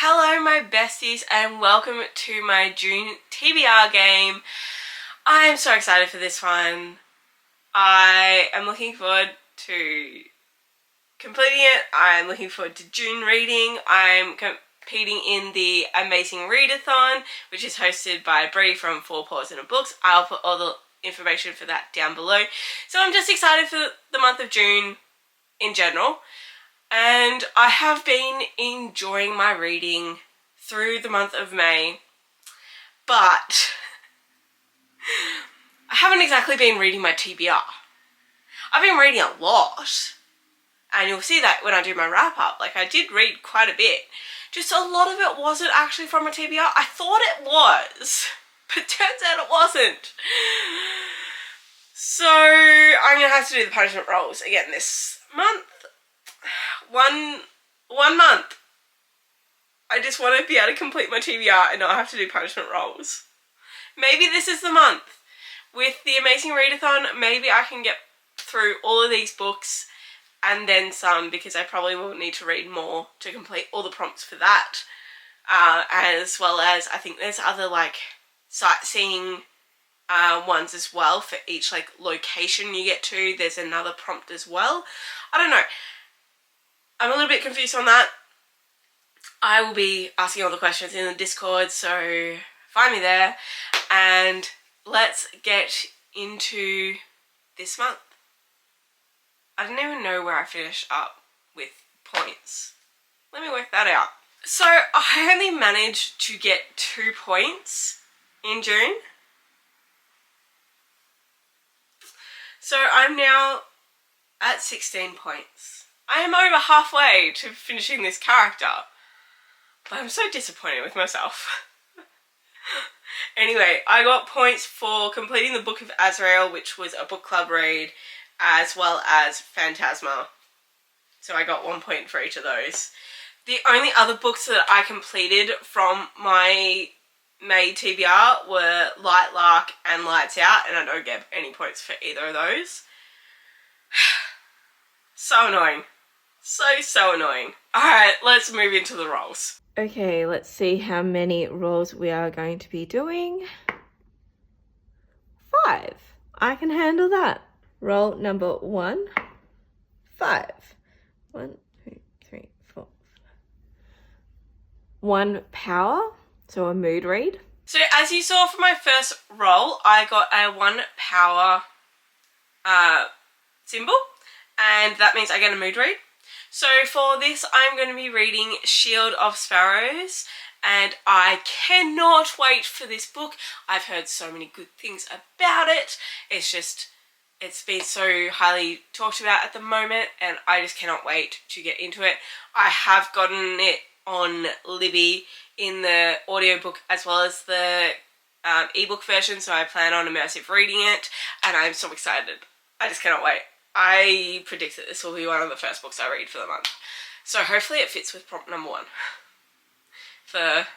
Hello my besties and welcome to my June TBR game. I am so excited for this one. I am looking forward to completing it. I'm looking forward to June reading. I'm competing in the Amazing Readathon, which is hosted by Bree from Four Paws and Books. I'll put all the information for that down below. So I'm just excited for the month of June in general. And I have been enjoying my reading through the month of May, but I haven't exactly been reading my TBR. I've been reading a lot, and you'll see that when I do my wrap up. Like, I did read quite a bit. Just a lot of it wasn't actually from a TBR. I thought it was, but turns out it wasn't. So I'm going to have to do the punishment rolls again this month. One month. I just want to be able to complete my TBR and not have to do punishment rolls. Maybe this is the month. With the Amazing Readathon, maybe I can get through all of these books and then some, because I probably will need to read more to complete all the prompts for that. As well as, I think there's other like sightseeing ones as well for each like location you get to. There's another prompt as well. I don't know. I'm a little bit confused on that. I will be asking all the questions in the Discord, so find me there and let's get into this month. I don't even know where I finished up with points. Let me work that out. So I only managed to get 2 points in June. So I'm now at 16 points. I am over halfway to finishing this character, but I'm so disappointed with myself. Anyway, I got points for completing the Book of Azrael, which was a book club read, as well as Phantasma. So I got 1 point for each of those. The only other books that I completed from my May TBR were Light Lark and Lights Out, and I don't get any points for either of those. So annoying. So annoying. Alright, let's move into the rolls. Okay, let's see how many rolls we are going to be doing. 5. I can handle that. Roll number 1, 5. 1, 2, 3, 4. 1 power, so a mood read. So as you saw from my first roll, I got a 1 power symbol, and that means I get a mood read. So for this, I'm going to be reading Shield of Sparrows, and I cannot wait for this book. I've heard so many good things about it. It's been so highly talked about at the moment, and I just cannot wait to get into it. I have gotten it on Libby in the audiobook as well as the ebook version, so I plan on immersive reading it, and I'm so excited. I just cannot wait. I predict that this will be one of the first books I read for the month. So hopefully it fits with prompt number 1 for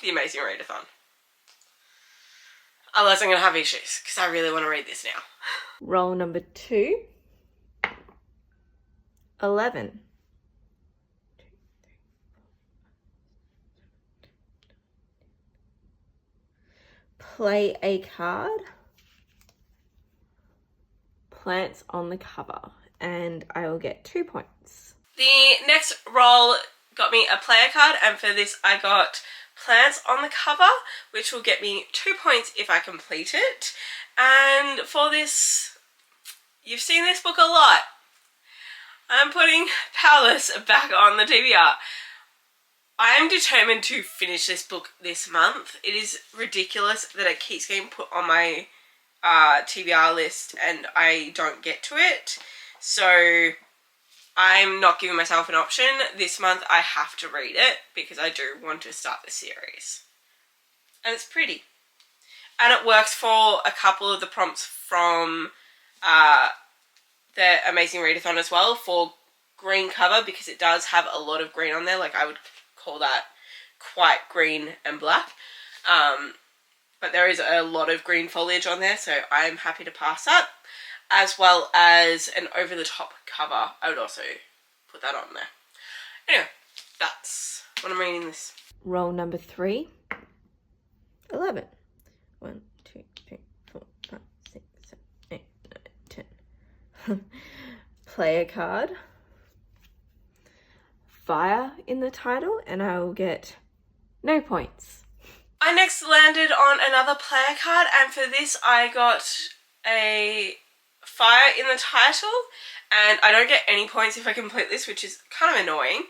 the Amazing Readathon. Otherwise I'm going to have issues, because I really want to read this now. Roll number 2. 11. Play a card. Plants on the cover, and I will get 2 points. The next roll got me a player card, and for this I got Plants on the cover, which will get me 2 points if I complete it. And for this, you've seen this book a lot. I'm putting Powerless back on the TBR. I am determined to finish this book this month. It is ridiculous that it keeps getting put on my TBR list and I don't get to it, so I'm not giving myself an option. This month I have to read it because I do want to start the series, and it's pretty, and it works for a couple of the prompts from the Amazing Readathon as well, for green cover, because it does have a lot of green on there. Like, I would call that quite green and black. But there is a lot of green foliage on there, so I'm happy to pass that. As well as an over-the-top cover. I would also put that on there. Anyway, when I'm reading this. Roll number 3. 11. 1, 2, 3, 4, 5, 6, 7, 8, 9, 10. Play a card. Fire in the title, and I will get no points. I next landed on another player card, and for this I got a fire in the title, and I don't get any points if I complete this, which is kind of annoying.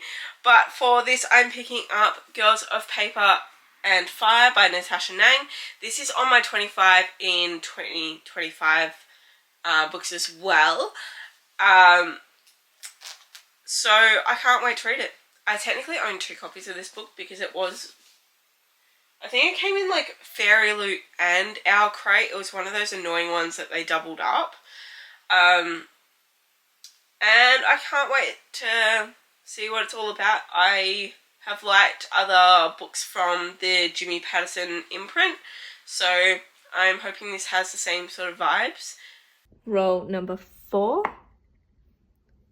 But for this I'm picking up Girls of Paper and Fire by Natasha Nang. This is on my 25 in 2025 books as well. So I can't wait to read it. I technically own 2 copies of this book because it was, I think it came in like Fairy Loot and Our Crate. It was one of those annoying ones that they doubled up. And I can't wait to see what it's all about. I have liked other books from the Jimmy Patterson imprint, so I'm hoping this has the same sort of vibes. Roll number 4.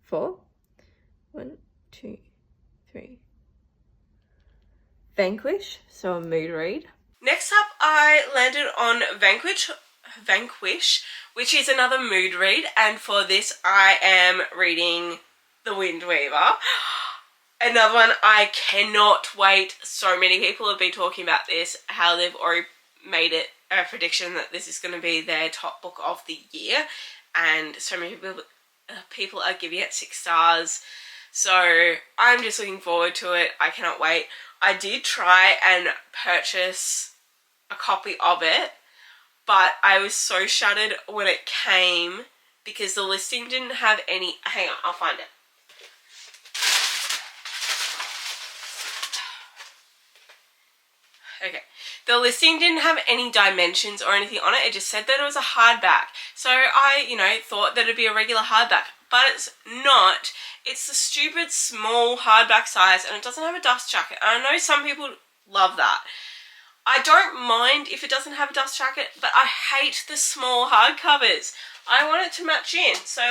4. 1, 2, 3. Vanquish, so a mood read. Next up, I landed on Vanquish, which is another mood read, and for this I am reading The Wind Weaver. Another one I cannot wait. So many people have been talking about this, how they've already made it a prediction that this is going to be their top book of the year, and so many people are giving it 6 stars. So I'm just looking forward to it. I cannot wait. I did try and purchase a copy of it, but I was so shattered when it came because the listing didn't have any... Hang on, I'll find it. Okay. The listing didn't have any dimensions or anything on it. It just said that it was a hardback. So I, thought that it'd be a regular hardback, but it's not. It's the stupid small hardback size, and it doesn't have a dust jacket. And I know some people love that. I don't mind if it doesn't have a dust jacket, but I hate the small hardcovers. I want it to match in. So,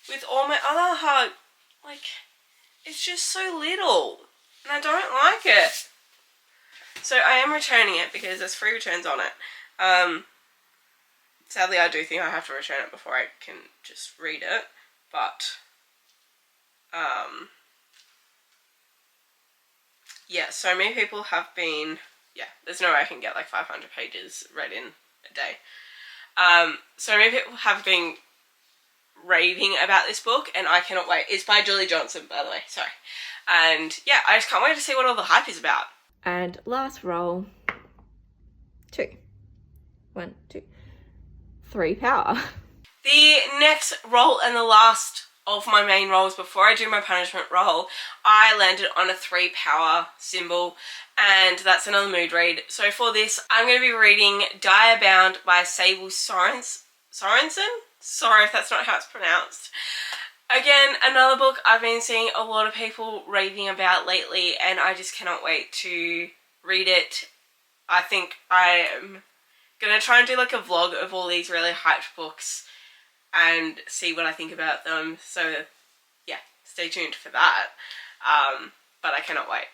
with all my other it's just so little, and I don't like it. So I am returning it because there's free returns on it. Sadly, I do think I have to return it before I can just read it. But, yeah, so many people have been, there's no way I can get 500 pages read in a day. So many people have been raving about this book, and I cannot wait. It's by Julie Johnson, by the way, sorry. And, yeah, I just can't wait to see what all the hype is about. And last roll, 2. 1, 2, 3 power. The next roll and the last of my main rolls before I do my punishment roll, I landed on a 3 power symbol, and that's another mood read. So for this, I'm going to be reading Diabound by Sable Sorensen? Sorry if that's not how it's pronounced. Again, another book I've been seeing a lot of people raving about lately, and I just cannot wait to read it. I think I am going to try and do a vlog of all these really hyped books and see what I think about them. So, yeah, stay tuned for that. But I cannot wait.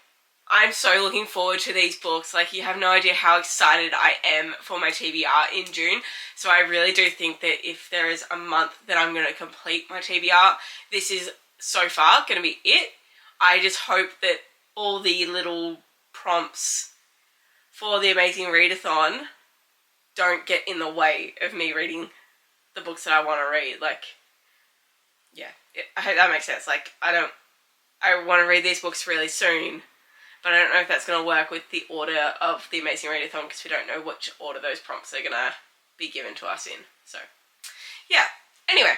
I'm so looking forward to these books. You have no idea how excited I am for my TBR in June. So I really do think that if there is a month that I'm going to complete my TBR, this is so far going to be it. I just hope that all the little prompts for the Amazing Readathon don't get in the way of me reading the books that I want to read. I hope that makes sense. I want to read these books really soon, but I don't know if that's going to work with the order of the Amazing Readathon because we don't know which order those prompts are going to be given to us in. So, yeah. Anyway,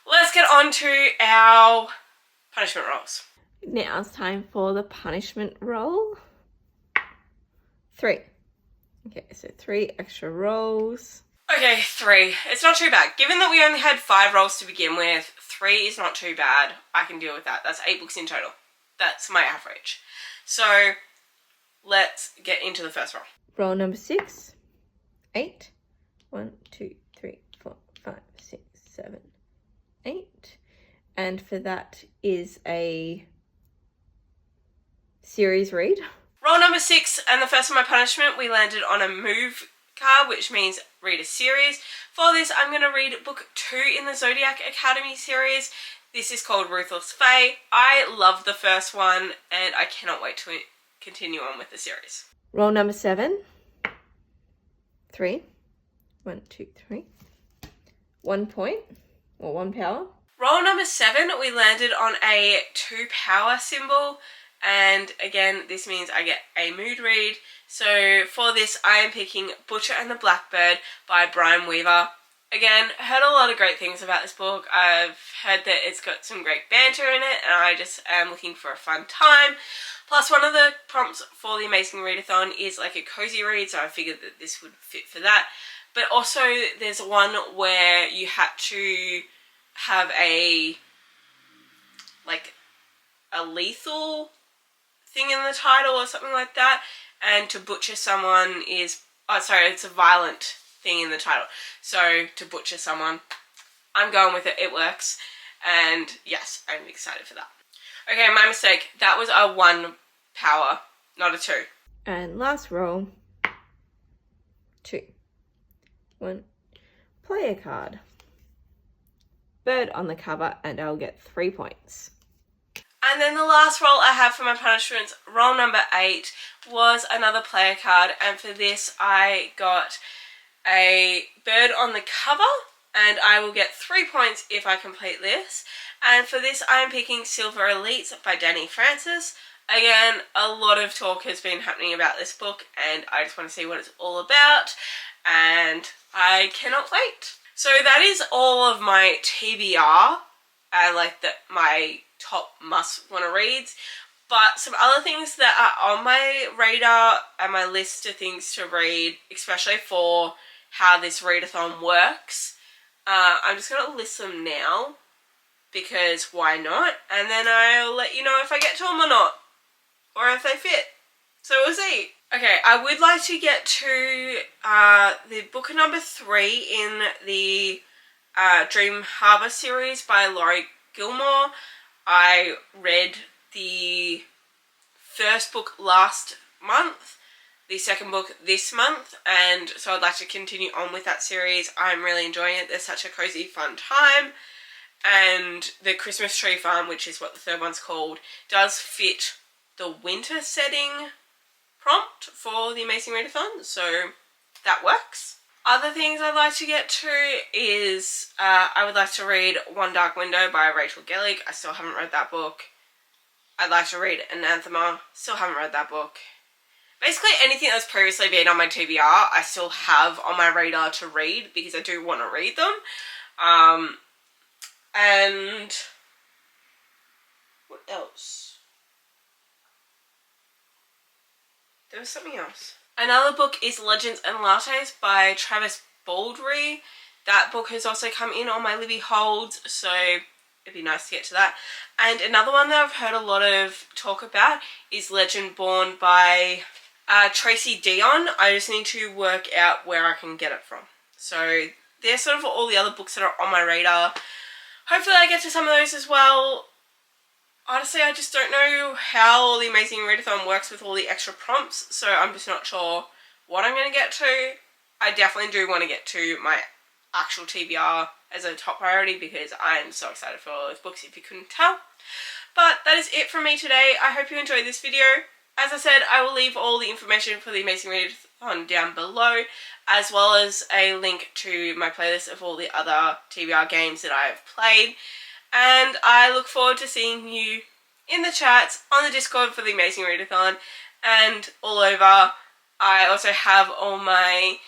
let's get on to our punishment rolls. Now it's time for the punishment roll. 3. Okay, so 3 extra rolls. Okay, 3. It's not too bad. Given that we only had 5 rolls to begin with, 3 is not too bad. I can deal with that. That's 8 books in total. That's my average. So, let's get into the first roll. Roll number 6. 8. 1, 2, 3, 4, 5, 6, 7, 8. And for that is a series read. Roll number 6, and the first of my punishment, we landed on a move card, which means read a series. For this, I'm going to read book 2 in the Zodiac Academy series. This is called Ruthless Fae. I love the first one, and I cannot wait to continue on with the series. Roll number 7. 3. 1, 2, 3. 1 point, or 1 power. Roll number 7, we landed on a 2 power symbol. And again, this means I get a mood read. So for this, I am picking Butcher and the Blackbird by Brian Weaver. Again, heard a lot of great things about this book. I've heard that it's got some great banter in it, and I just am looking for a fun time. Plus, one of the prompts for the Amazing Readathon is like a cozy read, so I figured that this would fit for that. But also, there's one where you had to have a lethal thing in the title or something like that, and to butcher someone is, it's a violent thing in the title. So to butcher someone, I'm going with it. It works, and yes, I'm excited for that. Okay, my mistake. That was a 1 power, not a 2. And last roll. 2. 1. Play a card. Bird on the cover, and I'll get 3 points. And then the last roll I have for my punishments, roll number 8, was another player card. And for this, I got a bird on the cover, and I will get 3 points if I complete this. And for this, I am picking Silver Elites by Danny Francis. Again, a lot of talk has been happening about this book, and I just want to see what it's all about. And I cannot wait. So that is all of my TBR, my top must-wanna reads. But some other things that are on my radar and my list of things to read, especially for how this readathon works, I'm just going to list them now, because why not? And then I'll let you know if I get to them or not, or if they fit. So we'll see. Okay, I would like to get to the book number 3 in the Dream Harbour series by Laurie Gilmore. I read the first book last month, the second book this month, and so I'd like to continue on with that series. I'm really enjoying it. There's such a cozy, fun time, and the Christmas Tree Farm, which is what the third one's called, does fit the winter setting prompt for the Amazing Readathon, so that works. Other things I'd like to get to is I would like to read One Dark Window by Rachel Gellig. I still haven't read that book. I'd like to read Anathema. Still haven't read that book. Basically anything that's previously been on my TBR, I still have on my radar to read because I do want to read them. And what else? There was something else. Another book is Legends and Lattes by Travis Baldry. That book has also come in on my Libby holds, so it'd be nice to get to that. And another one that I've heard a lot of talk about is Legend Born by Tracy Dion. I just need to work out where I can get it from. So there's sort of all the other books that are on my radar. Hopefully I get to some of those as well. Honestly, I just don't know how the Amazing Readathon works with all the extra prompts, so I'm just not sure what I'm going to get to. I definitely do want to get to my actual TBR as a top priority because I'm so excited for all those books, if you couldn't tell. But that is it from me today. I hope you enjoyed this video. As I said, I will leave all the information for the Amazing Readathon down below, as well as a link to my playlist of all the other TBR games that I have played. And I look forward to seeing you in the chats, on the Discord for the Amazing Readathon, and all over. I also have all my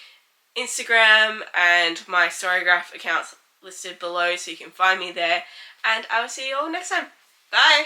Instagram and my Storygraph accounts listed below, so you can find me there. And I will see you all next time. Bye!